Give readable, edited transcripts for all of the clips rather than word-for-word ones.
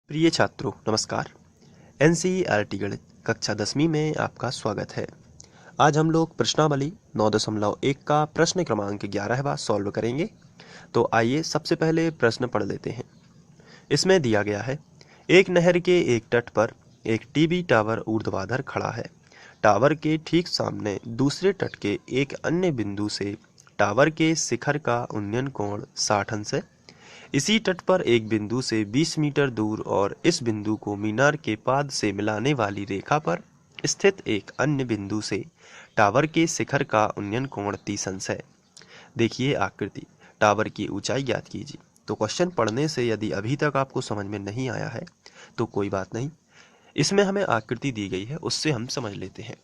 प्रिय छात्रों नमस्कार। एनसीईआरटी गणित कक्षा 10वीं में आपका स्वागत है। आज हम लोग प्रश्नावली 9.1 का प्रश्न क्रमांक 11वां सॉल्व करेंगे। तो आइए सबसे पहले प्रश्न पढ़ लेते हैं। इसमें दिया गया है, एक नहर के एक तट पर एक टीवी टावर ऊर्ध्वाधर खड़ा है। टावर के ठीक सामने दूसरे तट के एक अन्य बिंदु से टावर के शिखर का उन्नयन कोण 60 अंश है। इसी तट पर एक बिंदु से 20 मीटर दूर और इस बिंदु को मीनार के पाद से मिलाने वाली रेखा पर स्थित एक अन्य बिंदु से टावर के शिखर का उन्नयन कोण 30 अंश है। देखिए आकृति, टावर की ऊंचाई ज्ञात कीजिए। तो क्वेश्चन पढ़ने से यदि अभी तक आपको समझ में नहीं आया है तो कोई बात नहीं, इसमें हमें आकृति दी गई है, उससे हम समझ लेते हैं।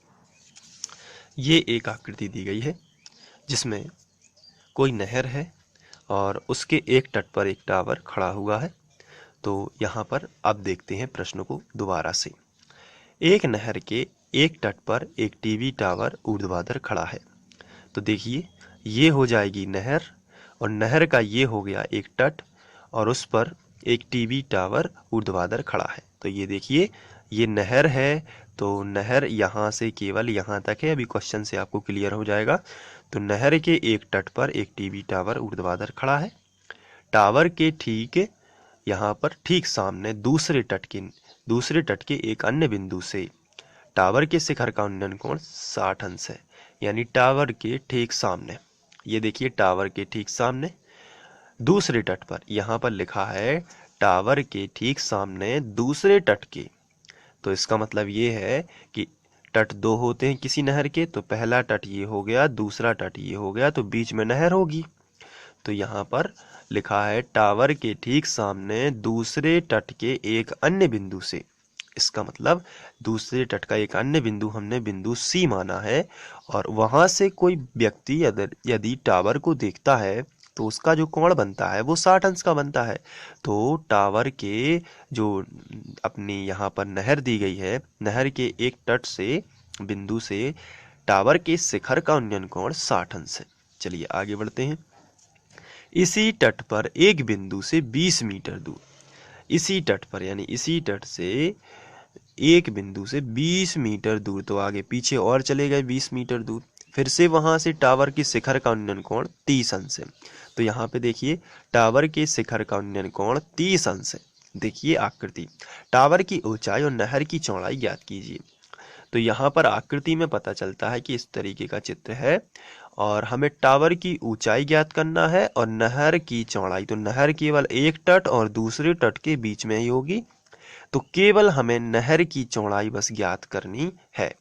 ये एक आकृति दी गई है जिसमें कोई नहर है और उसके एक तट पर एक टावर खड़ा हुआ है। तो यहाँ पर अब देखते हैं प्रश्न को दोबारा से। एक नहर के एक तट पर एक टीवी टावर ऊर्ध्वाधर खड़ा है। तो देखिए, ये हो जाएगी नहर और नहर का ये हो गया एक तट और उस पर एक टीवी टावर ऊर्ध्वाधर खड़ा है। तो ये देखिए, ये नहर है। तो नहर यहाँ से केवल यहाँ तक है, अभी क्वेश्चन से आपको क्लियर हो जाएगा। तो नहर के एक तट पर एक टीवी टावर ऊर्ध्वाधर खड़ा है। टावर के ठीक यहाँ पर ठीक सामने दूसरे तट के एक अन्य बिंदु से टावर के शिखर का उन्नयन कोण 60 अंश है। यानी टावर के ठीक सामने, ये देखिए टावर के ठीक सामने दूसरे तट पर, यहाँ पर लिखा है टावर के ठीक सामने दूसरे तट के। तो इसका मतलब ये है कि तट दो होते हैं किसी नहर के। तो पहला तट ये हो गया, दूसरा तट ये हो गया, तो बीच में नहर होगी। तो यहाँ पर लिखा है टावर के ठीक सामने दूसरे तट के एक अन्य बिंदु से। इसका मतलब दूसरे तट का एक अन्य बिंदु हमने बिंदु सी माना है और वहां से कोई व्यक्ति यदि टावर को देखता है तो उसका जो कोण बनता है वो 60 अंश का बनता है। तो टावर के जो अपनी यहाँ पर नहर दी गई है, नहर के एक तट से बिंदु से टावर के शिखर का उन्नयन कोण 60 अंश है। चलिए आगे बढ़ते हैं। इसी तट पर एक बिंदु से 20 मीटर दूर, इसी तट पर यानी इसी तट से एक बिंदु से 20 मीटर दूर, तो आगे पीछे और चले गए 20 मीटर दूर, फिर से वहां से टावर के शिखर का उन्नयन कोण 30 अंश है। तो यहाँ पे देखिए टावर के शिखर का उन्नयन कोण 30 अंश है। देखिए आकृति, टावर की ऊंचाई और नहर की चौड़ाई ज्ञात कीजिए। तो यहाँ पर आकृति में पता चलता है कि इस तरीके का चित्र है और हमें टावर की ऊंचाई ज्ञात करना है और नहर की चौड़ाई। तो नहर केवल एक तट और दूसरे तट के बीच में ही होगी, तो केवल हमें नहर की चौड़ाई बस ज्ञात करनी है।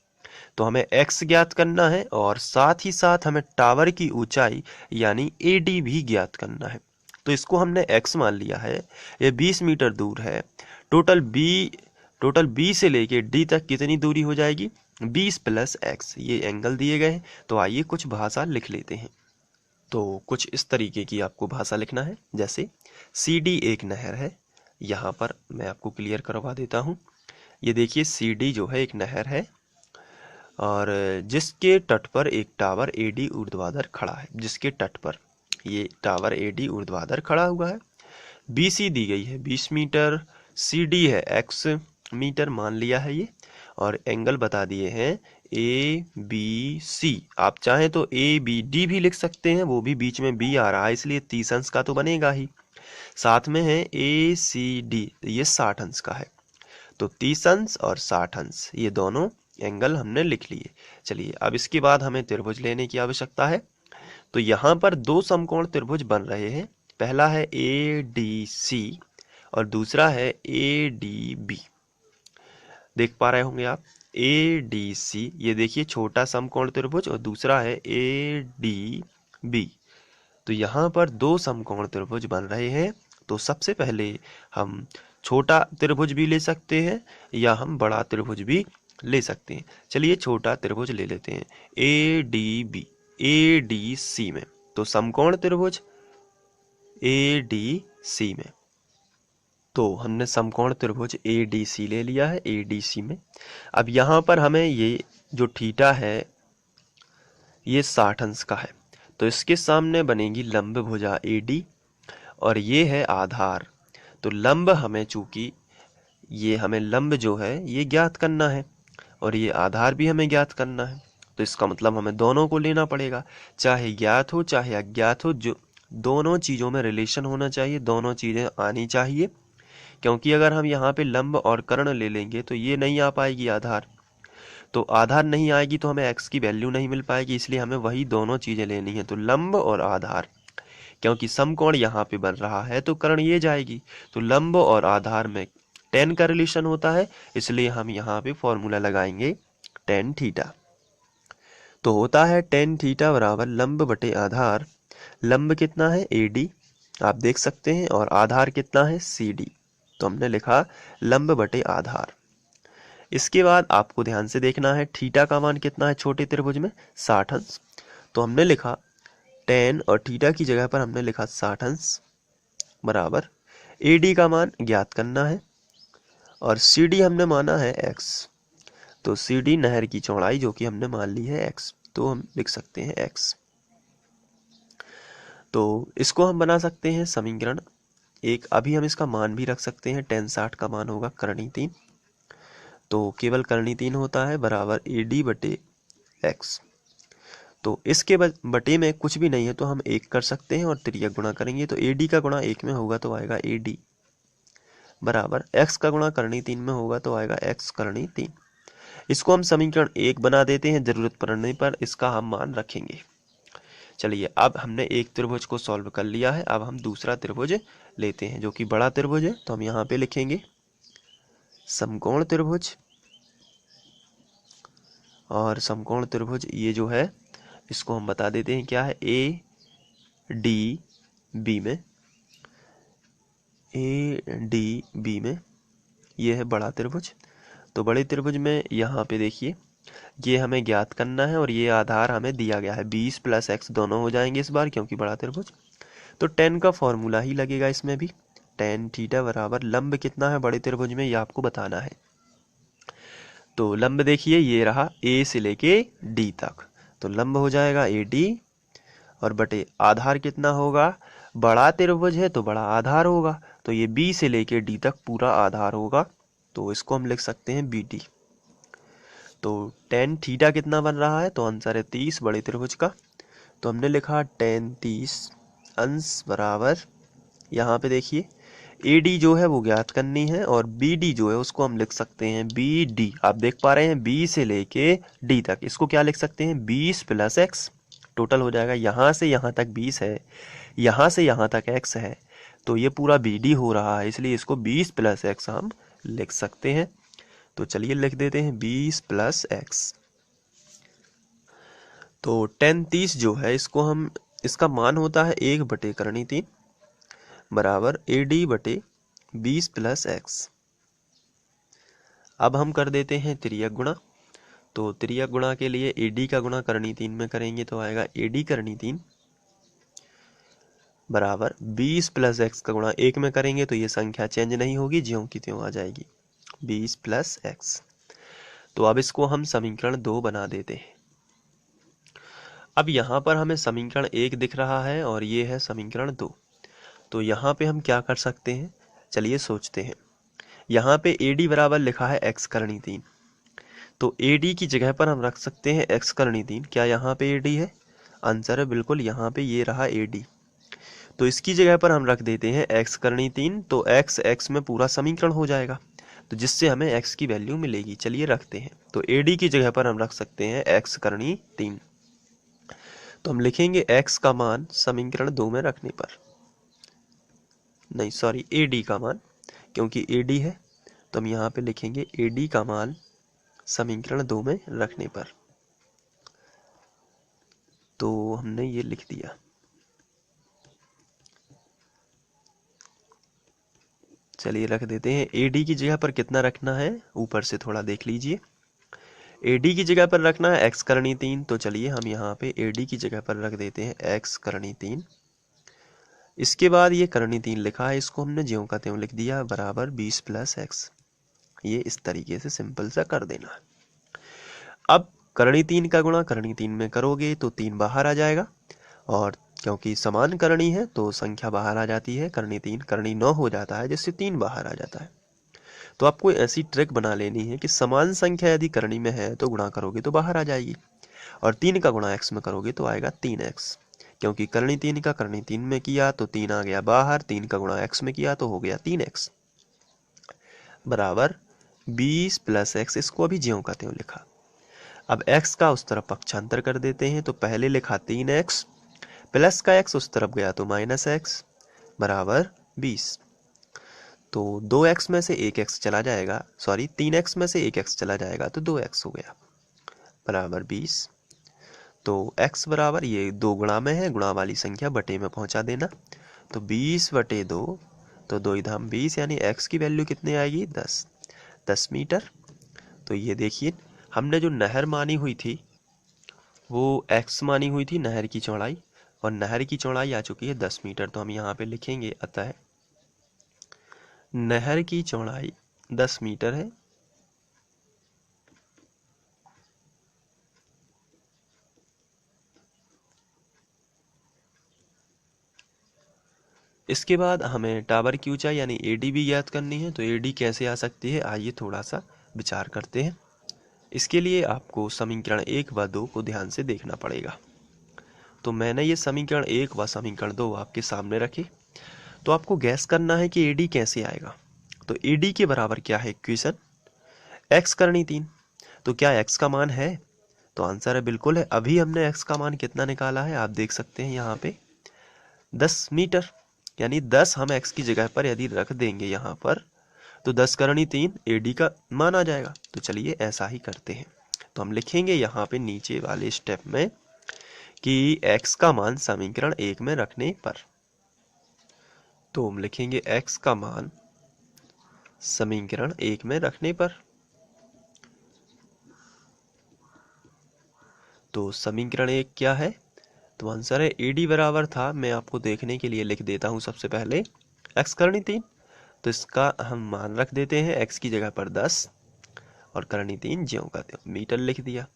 तो हमें x ज्ञात करना है और साथ ही साथ हमें टावर की ऊंचाई यानी AD भी ज्ञात करना है। तो इसको हमने x मान लिया है, ये 20 मीटर दूर है। टोटल B से लेके D तक कितनी दूरी हो जाएगी? 20 + x। ये एंगल दिए गए हैं। तो आइए कुछ भाषा लिख लेते हैं। तो कुछ इस तरीके की आपको भाषा लिखना है, जैसे CD एक नहर है। यहाँ पर मैं आपको क्लियर करवा देता हूँ। ये देखिए CD जो है एक नहर है और जिसके तट पर एक टावर AD ऊर्ध्वाधर खड़ा है। जिसके तट पर ये टावर AD ऊर्ध्वाधर खड़ा हुआ है। BC दी गई है 20 मीटर, CD है x मीटर मान लिया है ये, और एंगल बता दिए हैं ABC। आप चाहें तो ABD भी लिख सकते हैं, वो भी बीच में B आ रहा है इसलिए 30 अंश का तो बनेगा ही। साथ में है ACD, ये 60 अंश का है। तो 30 अंश और 60 अंश ये दोनों एंगल हमने लिख लिए। चलिए अब इसके बाद हमें त्रिभुज लेने की आवश्यकता है। तो यहाँ पर दो समकोण त्रिभुज बन रहे हैं। पहला है ADC और दूसरा है ADB। देख पा रहे होंगे आप, ADC ये देखिए छोटा समकोण त्रिभुज और दूसरा है ADB। तो यहाँ पर दो समकोण त्रिभुज बन रहे हैं। तो सबसे पहले हम छोटा त्रिभुज भी ले सकते हैं या हम बड़ा त्रिभुज भी ले सकते हैं। चलिए छोटा त्रिभुज ले लेते हैं ADB ADC में। तो समकोण त्रिभुज ADC में, तो हमने समकोण त्रिभुज ADC ले लिया है ADC में। अब यहाँ पर हमें ये जो थीटा है ये 60 अंश का है। तो इसके सामने बनेगी लंब भुजा AD और ये है आधार। तो लंब हमें चूंकि ये हमें लंब जो है ये ज्ञात करना है और ये आधार भी हमें ज्ञात करना है। तो इसका मतलब हमें दोनों को लेना पड़ेगा, चाहे ज्ञात हो चाहे अज्ञात हो, जो दोनों चीज़ों में रिलेशन होना चाहिए, दोनों चीज़ें आनी चाहिए। क्योंकि अगर हम यहाँ पे लंब और कर्ण ले लेंगे तो ये नहीं आ पाएगी आधार, तो आधार नहीं आएगी तो हमें x की वैल्यू नहीं मिल पाएगी, इसलिए हमें वही दोनों चीज़ें लेनी है, तो लंब और आधार। क्योंकि समकोण यहाँ पे बन रहा है तो कर्ण ये जाएगी, तो लंब और आधार में tan का रिलेशन होता है, इसलिए हम यहाँ पे फॉर्मूला लगाएंगे tan थीटा। तो होता है tan थीटा बराबर लंब बटे आधार। लंब कितना है AD आप देख सकते हैं, और आधार कितना है CD। तो हमने लिखा लंब बटे आधार। इसके बाद आपको ध्यान से देखना है थीटा का मान कितना है छोटे त्रिभुज में 60 अंश। तो हमने लिखा tan और थीटा की जगह पर हमने लिखा 60 अंश बराबर AD का मान ज्ञात करना है और CD हमने माना है x। तो CD नहर की चौड़ाई जो कि हमने मान ली है x, तो हम लिख सकते हैं x। तो इसको हम बना सकते हैं समीकरण एक। अभी हम इसका मान भी रख सकते हैं, tan 60 का मान होगा करनी 3, तो केवल करनी 3 होता है बराबर AD बटे x। तो इसके बटे में कुछ भी नहीं है तो हम 1 कर सकते हैं और तिर्यक गुणा करेंगे, तो AD का गुणा 1 में होगा तो आएगा AD बराबर x का गुणा करनी 3 में होगा तो आएगा x करनी 3। इसको हम समीकरण 1 बना देते हैं, जरूरत पड़ने पर इसका हम मान रखेंगे। चलिए अब हमने एक त्रिभुज को सॉल्व कर लिया है, अब हम दूसरा त्रिभुज लेते हैं जो कि बड़ा त्रिभुज है। तो हम यहाँ पे लिखेंगे समकोण त्रिभुज, और समकोण त्रिभुज ये जो है इसको हम बता देते हैं क्या है ADB में ये है बड़ा त्रिभुज। तो बड़े त्रिभुज में यहाँ पे देखिए ये हमें ज्ञात करना है और ये आधार हमें दिया गया है 20 + x दोनों हो जाएंगे इस बार क्योंकि बड़ा त्रिभुज। तो tan का फॉर्मूला ही लगेगा इसमें भी, tan थीटा बराबर लंब कितना है बड़े त्रिभुज में ये आपको बताना है। तो लंब देखिए ये रहा A से लेके D तक, तो लंब हो जाएगा AD और बटे आधार कितना होगा, बड़ा त्रिभुज है तो बड़ा आधार होगा, तो ये B से लेके D तक पूरा आधार होगा, तो इसको हम लिख सकते हैं BD। तो tan थीटा कितना बन रहा है, तो आंसर है 30 बड़े त्रिभुज का। तो हमने लिखा tan 30 अंश बराबर, यहाँ पे देखिए AD जो है वो ज्ञात करनी है और BD जो है उसको हम लिख सकते हैं BD। आप देख पा रहे हैं B से लेके D तक, इसको क्या लिख सकते हैं 20 + x, टोटल हो जाएगा यहाँ से यहाँ तक 20 है, यहाँ से यहाँ तक x है, तो ये पूरा BD हो रहा है, इसलिए इसको 20 + x हम लिख सकते हैं। तो चलिए लिख देते हैं 20 + x। तो tan 30 जो है इसको हम, इसका मान होता है 1 बटे करनी 3 बराबर AD बटे 20 + x। अब हम कर देते हैं तिर्यक गुणा। तो तिर्यक गुणा के लिए AD का गुणा करनी 3 में करेंगे तो आएगा AD करनी 3 बराबर 20 + x का गुणा 1 में करेंगे तो ये संख्या चेंज नहीं होगी, ज्यों की त्यों आ जाएगी 20 + x। तो अब इसको हम समीकरण 2 बना देते हैं। अब यहाँ पर हमें समीकरण 1 दिख रहा है और ये है समीकरण 2। तो यहाँ पे हम क्या कर सकते हैं, चलिए सोचते हैं। यहाँ पे AD बराबर लिखा है x करनी 3, तो AD की जगह पर हम रख सकते हैं x करनी 3। क्या यहाँ पे AD है, आंसर है बिल्कुल यहाँ पे ये रहा AD। तो इसकी जगह पर हम रख देते हैं x करनी 3, तो x में पूरा समीकरण हो जाएगा, तो जिससे हमें x की वैल्यू मिलेगी। चलिए रखते हैं, तो AD की जगह पर हम रख सकते हैं x करनी 3। तो हम लिखेंगे x का मान समीकरण 2 में रखने पर, नहीं सॉरी AD का मान, क्योंकि AD है तो हम यहाँ पे लिखेंगे AD का मान समीकरण 2 में रखने पर। तो हमने ये लिख दिया। चलिए रख देते हैं, AD की जगह पर कितना रखना है ऊपर से थोड़ा देख लीजिए। AD की जगह पर रखना है x करनी 3, तो चलिए हम यहाँ पे AD की जगह पर रख देते हैं x करनी 3। इसके बाद ये करनी 3 लिखा है, इसको हमने ज्यों का त्यों लिख दिया बराबर 20 + x। ये इस तरीके से सिंपल सा कर देना है। अब करनी 3 का गुणा करनी 3 में करोगे तो 3 बाहर आ जाएगा, और क्योंकि समान करनी है तो संख्या बाहर आ जाती है, करनी 3 करनी 9 हो जाता है, जिससे 3 बाहर आ जाता है। तो आपको ऐसी ट्रिक बना लेनी है कि समान संख्या यदि करनी में है तो गुणा करोगे तो बाहर आ जाएगी, और 3 का गुणा x में करोगे तो आएगा 3x, क्योंकि करनी 3 का करनी 3 में किया तो 3 आ गया बाहर, 3 का गुणा x में किया तो हो गया 3x बराबर 20 प्लस x। इसको अभी ज्यों का त्यों लिखा। अब x का उस तरफ पक्षांतर कर देते हैं, तो पहले लिखा 3x प्लस का x उस तरफ गया तो माइनस x बराबर 20। तो 2x में से 1x चला जाएगा, सॉरी 3x में से 1x चला जाएगा तो 2x हो गया बराबर 20। तो x बराबर, ये 2 गुणा में है, गुणा वाली संख्या बटे में पहुंचा देना, तो 20 बटे 2, तो 2 धाम 20, यानी x की वैल्यू कितनी आएगी 10 मीटर। तो ये देखिए हमने जो नहर मानी हुई थी वो x मानी हुई थी नहर की चौड़ाई, और नहर की चौड़ाई आ चुकी है 10 मीटर। तो हम यहाँ पे लिखेंगे अतः नहर की चौड़ाई 10 मीटर है। इसके बाद हमें टावर की ऊंचाई यानी AD भी ज्ञात करनी है। तो AD कैसे आ सकती है, आइए थोड़ा सा विचार करते हैं। इसके लिए आपको समीकरण 1 व 2 को ध्यान से देखना पड़ेगा। तो मैंने ये समीकरण 1 व समीकरण 2 आपके सामने रखे। तो आपको गैस करना है कि AD कैसे आएगा। तो AD के बराबर क्या है इक्वेशन, x करनी 3। तो क्या x का मान है, तो आंसर है बिल्कुल है। अभी हमने x का मान कितना निकाला है, आप देख सकते हैं यहाँ पे 10 मीटर, यानी 10 हम x की जगह पर यदि रख देंगे यहाँ पर तो 10 करनी 3 AD का मान आ जाएगा। तो चलिए ऐसा ही करते हैं। तो हम लिखेंगे यहाँ पे नीचे वाले स्टेप में कि x का मान समीकरण 1 में रखने पर, तो हम लिखेंगे x का मान समीकरण 1 में रखने पर। तो समीकरण 1 क्या है, तो आंसर है AD बराबर था, मैं आपको देखने के लिए लिख देता हूं सबसे पहले x करनी 3, तो इसका हम मान रख देते हैं x की जगह पर 10 और करनी 3 ज्यों का त्यों मीटर लिख दिया।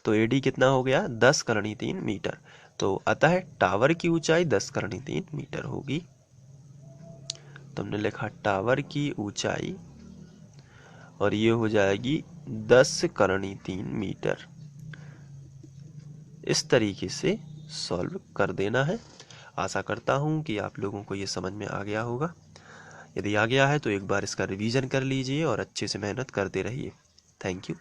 तो AD कितना हो गया 10 करनी 3 मीटर। तो अतः टावर की ऊंचाई 10 करनी 3 मीटर होगी। तो हमने लिखा टावर की ऊंचाई और ये हो जाएगी 10 करनी 3 मीटर। इस तरीके से सॉल्व कर देना है। आशा करता हूँ कि आप लोगों को ये समझ में आ गया होगा। यदि आ गया है तो एक बार इसका रिवीजन कर लीजिए और अच्छे से मेहनत करते रहिए। Thank you.